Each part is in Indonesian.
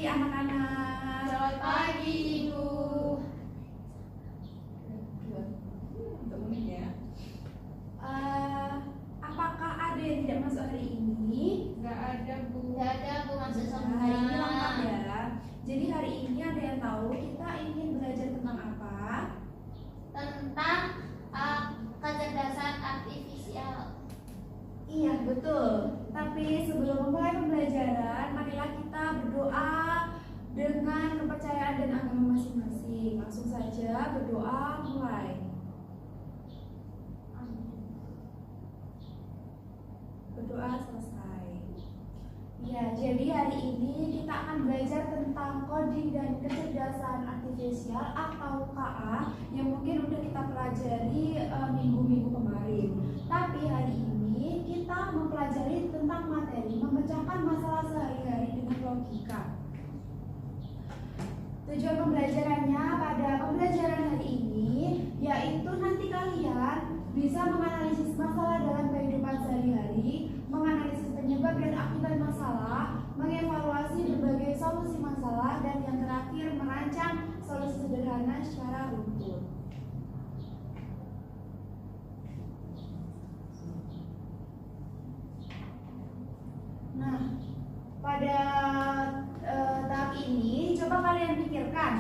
anak-anak. Selamat pagi, Ibu. Apakah ada yang tidak masuk hari ini? Nggak ada, Bu. Nggak ada, Bu, masuk Nah, semua. hari ini lengkap ya. Jadi hari ini ada yang tahu kita ingin belajar tentang apa? Tentang kecerdasan artifisial. Iya, betul. Tapi sebelum memulai pembelajaran, marilah kita berdoa dengan kepercayaan dan agama masing-masing. Langsung saja berdoa, mulai. Berdoa selesai. Ya, jadi hari ini kita akan belajar tentang coding dan kecerdasan artifisial atau KA yang mungkin udah kita pelajari minggu-minggu kemarin. Tapi hari ini kita mempelajari tentang materi memecahkan masalah sehari-hari dengan logika. Tujuan pembelajarannya pada pembelajaran hari ini yaitu nanti kalian bisa menganalisis masalah dalam kehidupan sehari-hari, menganalisis penyebab dan akibat masalah, mengevaluasi berbagai solusi masalah, dan yang terakhir merancang solusi sederhana secara runtut. Nah, pada tahap ini coba kalian pikirkan,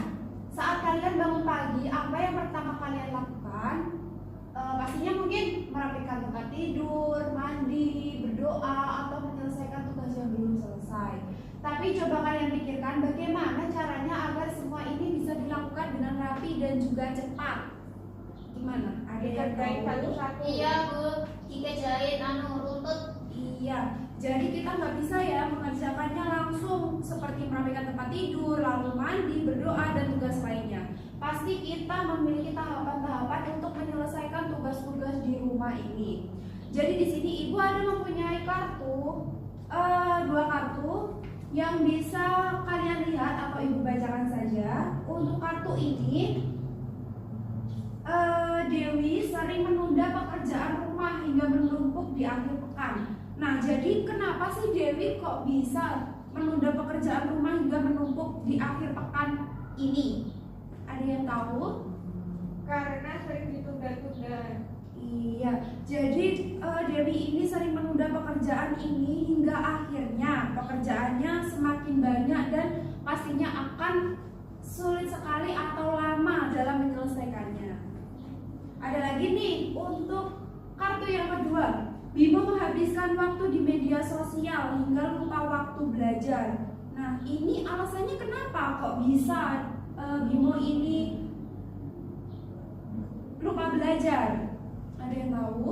saat kalian bangun pagi apa yang pertama kalian lakukan? Pastinya mungkin merapikan tempat tidur, mandi, berdoa, atau menyelesaikan tugas yang belum selesai. Tapi coba kalian pikirkan bagaimana caranya agar semua ini bisa dilakukan dengan rapi dan juga cepat. Gimana? Ada yang Jahit tahu? satu-satu. Iya, Bu. Jika jahit runtut. Iya, jadi kita nggak bisa ya mengerjakannya langsung seperti merapikan tempat tidur, lalu mandi, berdoa, dan tugas lainnya. Pasti kita memiliki tahapan-tahapan untuk menyelesaikan tugas-tugas di rumah ini. Jadi di sini ibu ada mempunyai kartu, dua kartu yang bisa kalian lihat atau ibu bacakan saja. Untuk kartu ini, Dewi sering menunda pekerjaan rumah hingga menumpuk di akhir pekan. Nah, jadi kenapa sih Dewi kok bisa menunda pekerjaan rumah hingga menumpuk di akhir pekan ini? Ada yang tahu? Karena sering ditunda-tunda. Iya, jadi Dewi ini sering menunda pekerjaan ini hingga akhirnya pekerjaannya semakin banyak dan pastinya akan sulit sekali atau lama dalam menyelesaikannya. Ada lagi nih untuk kartu yang kedua. Bimo menghabiskan waktu di media sosial hingga lupa waktu belajar. Nah, ini alasannya kenapa kok bisa Bimo ini lupa belajar? Ada yang tahu?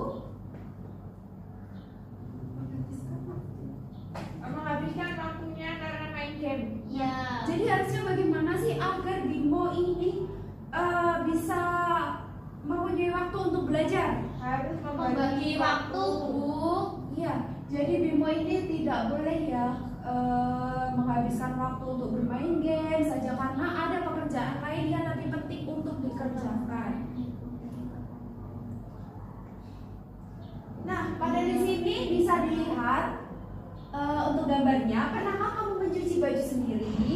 Menghabiskan waktunya karena main game. Ya. Jadi harusnya bagaimana sih agar Bimo ini bisa mempunyai waktu untuk belajar? Harus Membagi waktu, Bu. Iya, jadi Bimo ini tidak boleh ya menghabiskan waktu untuk bermain game saja karena ada pekerjaan lain yang lebih penting untuk dikerjakan. Nah, pada di sini bisa dilihat untuk gambarnya. Pernahkah kamu mencuci baju sendiri?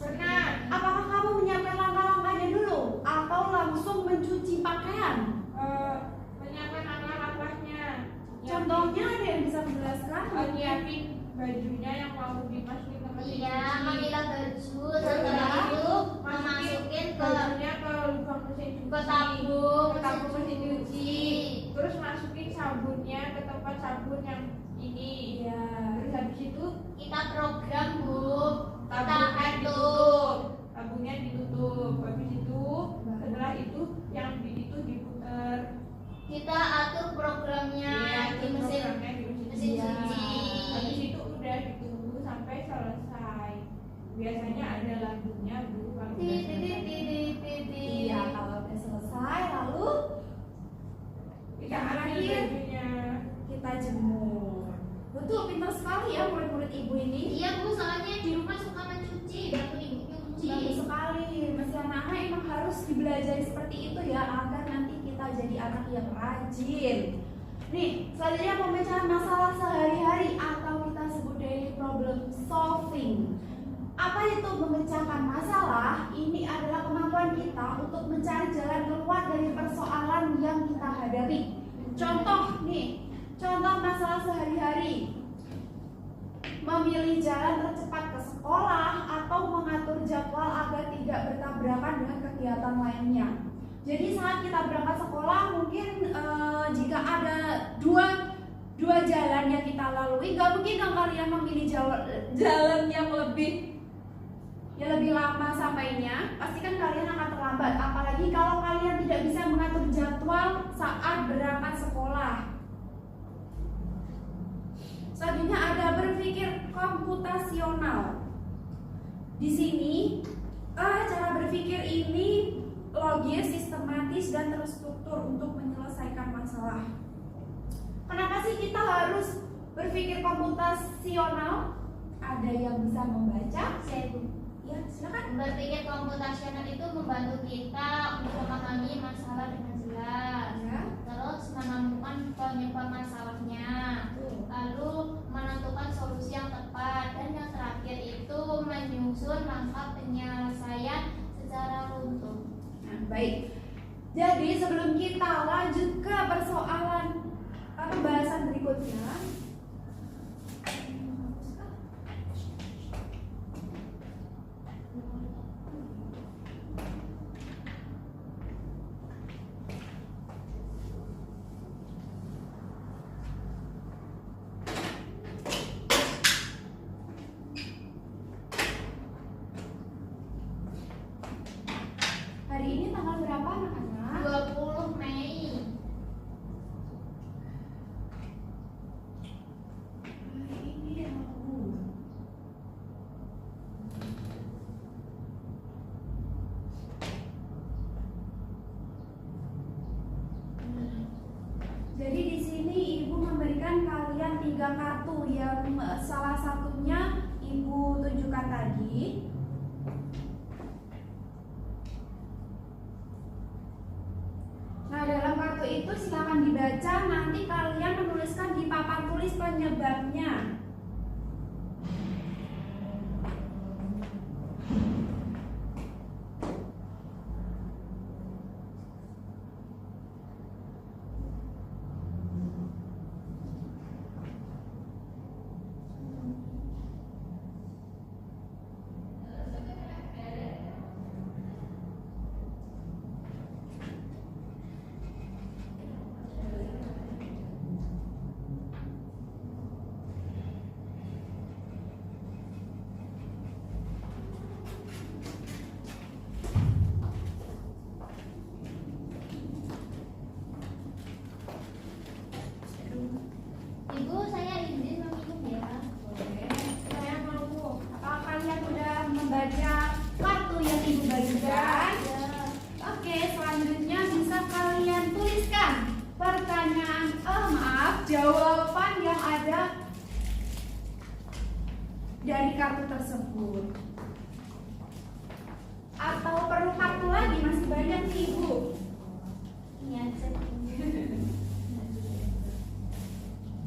Pernah. Apakah kamu menyiapkan langkah-langkahnya dulu atau langsung mencuci pakaian? Menyiapkan langkah-langkahnya. Contohnya ada yang bisa menjelaskan? Nyiapin bajunya yang mau dimasukin ke mesin Iya, cuci. memilah baju. Setelah itu memasukin ke bajunya ke lubang mesin cuci. ke tabung Ke tabung mesin cuci. cuci. Terus masukin sabunnya ke tempat sabun yang ini. Iya. Terus habis itu Kita program, Bu. Kita tabungnya atur. ditutup. Tabungnya ditutup. Habis itu setelah itu yang itu diputar. Kita atur programnya di mesin programnya di mesin Iya. cuci. Habis itu udah ditunggu sampai selesai. Biasanya ada lagunya, Bu. Kalau udah selesai. Iya, kalau udah selesai lalu Kita yang ambil terakhir bajunya. kita jemur. Betul, pintar sekali ya murid-murid ibu ini. Iya, Bu, soalnya di rumah suka mencuci, bantu ibu Bagus nyuci. sekali. Mesti anak-anak emang harus dibelajari seperti itu ya agar nanti kita jadi anak yang rajin. Nih, selanjutnya pemecahan masalah sehari-hari atau kita sebut daily problem solving. Apa itu memecahkan masalah? Ini adalah kemampuan kita untuk mencari jalan keluar dari persoalan yang kita hadapi. Contoh nih, contoh masalah sehari-hari. Memilih jalan tercepat ke sekolah atau mengatur jadwal agar tidak bertabrakan dengan kegiatan lainnya. Jadi saat kita berangkat sekolah mungkin jika ada dua jalan yang kita lalui, nggak mungkin dong kalian memilih jalan yang lebih lama sampainya. Pasti kan kalian akan terlambat. Apalagi kalau kalian tidak bisa mengatur jadwal saat berangkat sekolah. Selanjutnya ada berpikir komputasional. Di sini cara berpikir ini logis, sistematis, dan terstruktur untuk menyelesaikan masalah. Kenapa sih kita harus berpikir komputasional? Ada yang bisa membaca? Ya, silakan. Berpikir komputasional itu membantu kita untuk memahami masalah dengan jelas, Ya. terus menemukan penyebab masalahnya, lalu menentukan solusi yang tepat, dan yang terakhir itu menyusun langkah penyelesaian secara runtun. Nah, baik. Jadi sebelum kita lanjut ke persoalan pembahasan berikutnya, hari ini tanggal berapa anak-anak? 20 Mei. Hari ini Rabu. Jadi di sini ibu memberikan kalian 3 kartu yang salah satunya ibu tunjukkan tadi. Nah, dalam kartu itu silakan dibaca, nanti kalian menuliskan di papan tulis penyebabnya. Ibu, saya izin meminum ya. Oke, saya mau. Apakah kalian sudah membaca kartu yang ibu bagikan? Oke, selanjutnya bisa kalian tuliskan pertanyaan, jawaban yang ada dari kartu tersebut. Atau perlu kartu lagi, masih banyak nih ibu. Iya,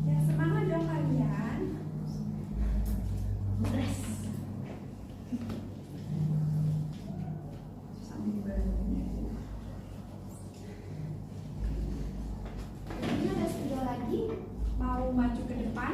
Ya, semangat dong kalian. Ini ada studio lagi, mau maju ke depan.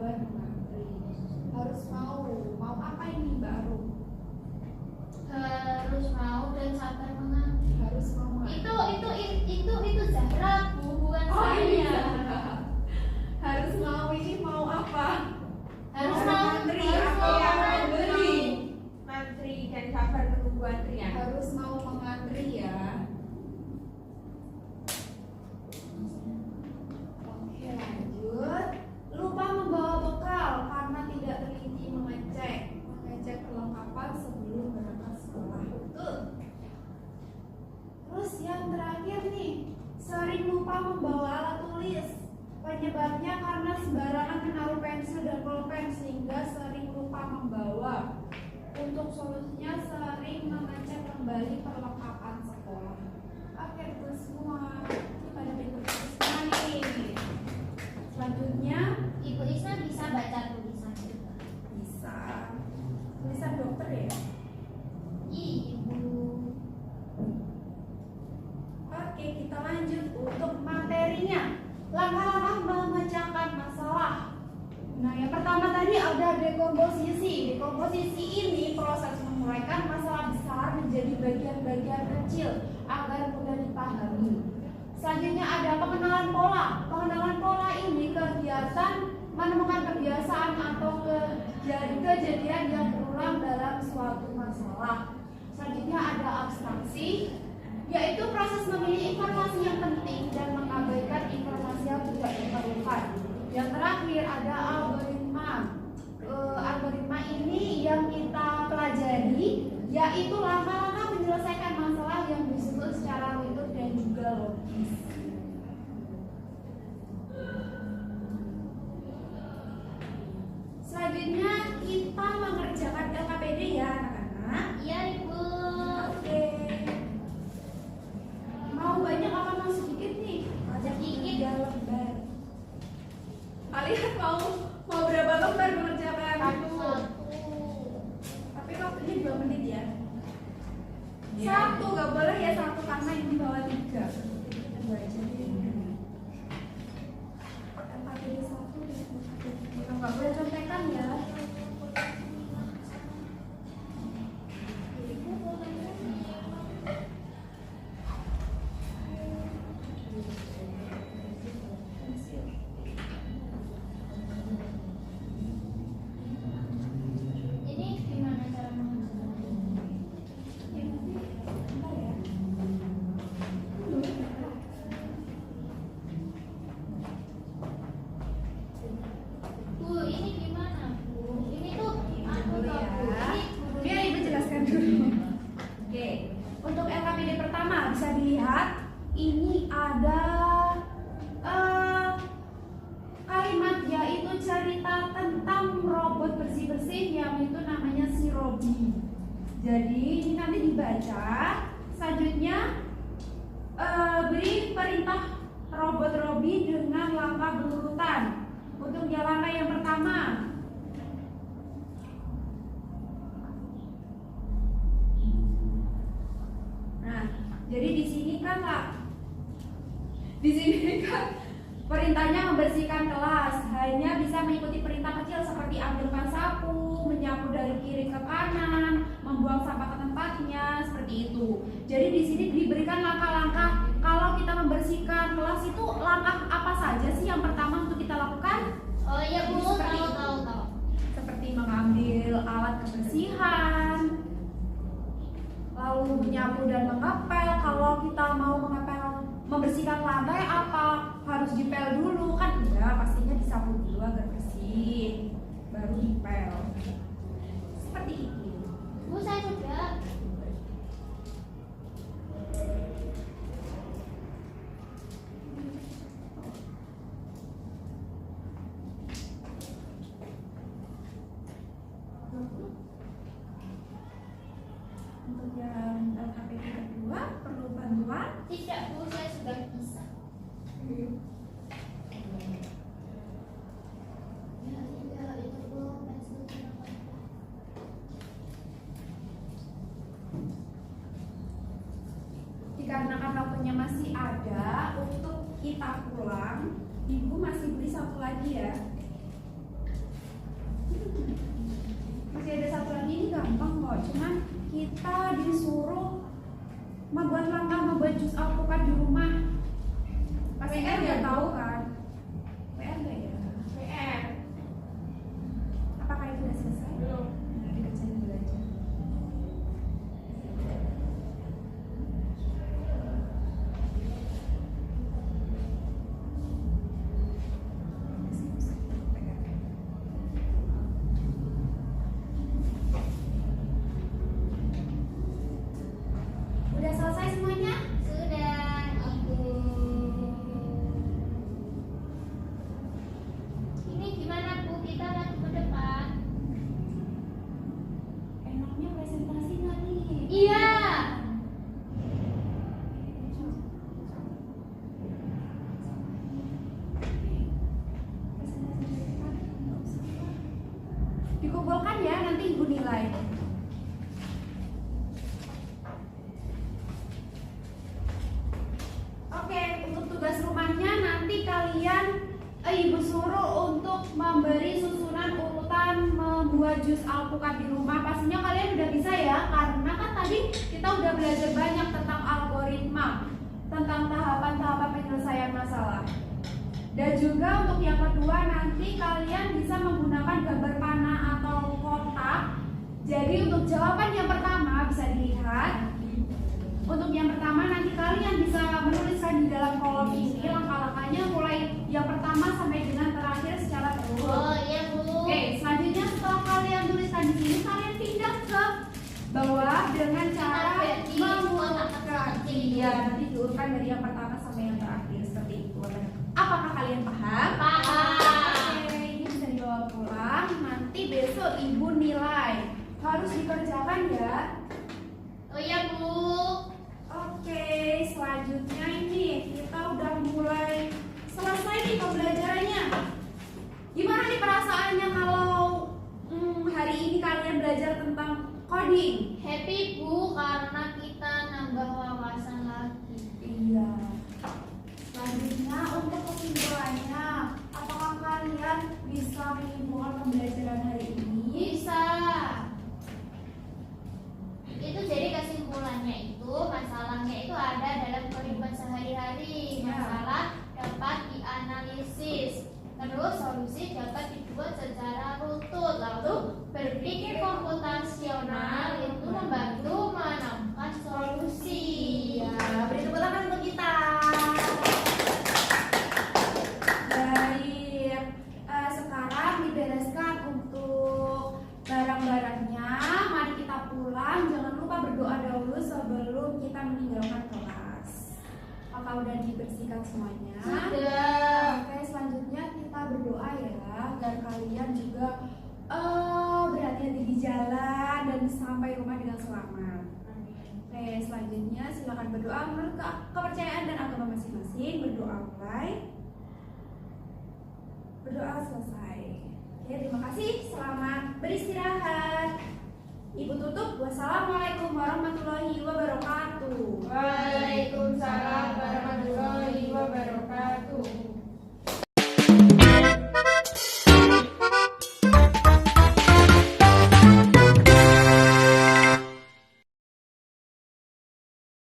sabar mengantri. Harus mau apa ini Mbak Arum? Harus mau dan sabar mengantri. Harus mau mengantri. Itu Zahra Bu, bukan Oh saya. iya. Harus mau ini mau apa? Harus Mau mau mengantri harus atau mau mau mengantri. beli? Mantri dan sabar menunggu antrian. Harus mau mengantri ya. Oke lanjut. Lupa membawa bekal karena tidak teliti mengecek perlengkapan sebelum berangkat sekolah. Betul. Terus yang terakhir nih, sering lupa membawa alat tulis. Penyebabnya karena sembarangan menaruh pensil dan pulpen sehingga sering lupa membawa. Untuk solusinya sering mengecek kembali perlengkapan sekolah. Oke, betul semua. Ini pada pintar semua nih. Selanjutnya Ibu Isna bisa baca tulisan juga. bisa tulisan dokter ya. Ibu. Oke, kita lanjut untuk materinya. Langkah-langkah memecahkan masalah. Nah, yang pertama tadi ada dekomposisi. Dekomposisi ini proses menguraikan masalah besar menjadi bagian-bagian kecil agar mudah dipahami. Selanjutnya ada pengenalan pola. Pengenalan pola ini kegiatan menemukan kebiasaan atau kejadian yang berulang dalam suatu masalah. Selanjutnya ada abstraksi, yaitu proses memilih informasi yang penting dan mengabaikan informasi yang tidak diperlukan. Yang terakhir ada algoritma. Algoritma ini yang kita pelajari, yaitu langkah-langkah menyelesaikan masalah yang disusun secara runtut dan juga logis. Selanjutnya kita mengerjakan LKPD ya anak-anak. Iya Ibu. Oke. Mau banyak apa mau sedikit nih? Sedikit. 3 lembar. Kalian mau berapa lembar mengerjakan? Satu. Tapi waktunya 2 menit ya. Iya. 1 nggak boleh ya 1 karena ini bawa 3. Kita baca dulu. LKPD 1 kita nggak boleh contekan ya. Ini gimana cara mengerjakannya? Bu, ini gimana Bu? Ini tuh aku Dulu tahu Bu. ya. Ini Biar Ibu jelaskan dulu. Oke, untuk LKPD pertama bisa dilihat ini ada kalimat yaitu cerita tentang robot bersih-bersih yang itu namanya si Robby. Jadi ini nanti dibaca. Selanjutnya beri perintah robot Robby dengan langkah berurutan. Untuk yang langkah yang pertama, nah, jadi di sini kan perintahnya membersihkan kelas. Hanya bisa mengikuti perintah kecil seperti ambilkan sapu, menyapu dari kiri ke kanan, membuang sampah ke tempatnya, seperti itu. Jadi di sini diberikan langkah-langkah kalau kita membersihkan kelas itu langkah apa saja sih yang pertama untuk kita lakukan? Oh iya Bu, Seperti tahu itu. tahu. Seperti mengambil alat kebersihan, lalu menyapu dan mengepel. Kalau kita mau membersihkan lantai apa harus dipel dulu kan? Enggak, pastinya disapu dulu agar bersih, baru dipel. Seperti itu. Bu, saya juga. Untuk yang LKPD kedua perlu bantuan? Tidak Bu, saya sudah bisa. Ya, tidak itu Bu, pensil kenapa? Dikarenakan waktunya masih ada untuk kita pulang, Ibu masih beli satu lagi ya. Masih ada satu lagi, ini gampang kok. Cuman kita disuruh membuat jus alpukat di rumah. Pasti kan udah tahu kan? PR nggak ya? PR. Apakah itu udah selesai? Belum. Nah, dikerjain dulu aja. Udah selesai semuanya? Sudah. Ini gimana Bu? Kita maju ke depan. Enaknya presentasi nggak nih? Iya. Dikumpulkan ya, nanti ibu nilai. Oke, untuk tugas rumahnya nanti kalian ibu suruh untuk memberi susunan urutan membuat jus alpukat di rumah. Pastinya kalian udah bisa ya, karena kan tadi kita udah belajar banyak tentang algoritma, tentang tahapan-tahapan penyelesaian masalah. Dan juga untuk yang kedua nanti kalian bisa menggunakan gambar panah atau kotak. Jadi untuk jawaban yang pertama bisa dilihat. Untuk yang pertama nanti kalian bisa menuliskan di dalam kolom ini langkah-langkahnya mulai yang pertama sampai dengan terakhir secara Oh terurut. iya Bu. Oke, selanjutnya setelah kalian tuliskan di sini kalian pindah ke bawah dengan cara Kita beri kotak mengurutkan. kecil. Iya, nanti diurutkan dari yang pertama sampai yang terakhir seperti itu. Apakah kalian paham? Paham. Oke, ini bisa dibawa pulang. Nanti besok ibu nilai. Harus dikerjakan ya. Oh iya Bu. Oke, selanjutnya ini kita udah mulai selesai nih pembelajarannya. Gimana nih perasaannya kalau hari ini kalian belajar tentang coding? Happy Bu karena kita nambah wawasan lagi. Iya. Selanjutnya untuk kesimpulannya, apakah kalian bisa menyimpulkan pembelajaran hari ini? Bisa. Itu jadi kesimpulannya itu masalahnya itu ada dalam kehidupan sehari-hari. Ya. Masalah dapat dianalisis. Terus solusi dapat dibuat secara runtut. Lalu berpikir komputasional itu membantu menemukan solusi. Iya, beri tepuk tangan untuk kita. Baik, sekarang dibereskan untuk barang-barangnya. Mari kita pulang. Jangan lupa berdoa dahulu sebelum kita meninggalkan kelas. Apakah udah dibersihkan semuanya? Sudah. Oke, selanjutnya kita berdoa ya agar kalian juga berhati-hati di jalan dan sampai rumah dengan selamat. Oke, selanjutnya silakan berdoa menurut kepercayaan dan agama masing-masing. Berdoa mulai. Berdoa selesai. Oke, terima kasih. Selamat beristirahat. Ibu tutup. Wassalamualaikum warahmatullahi wabarakatuh. Waalaikumsalam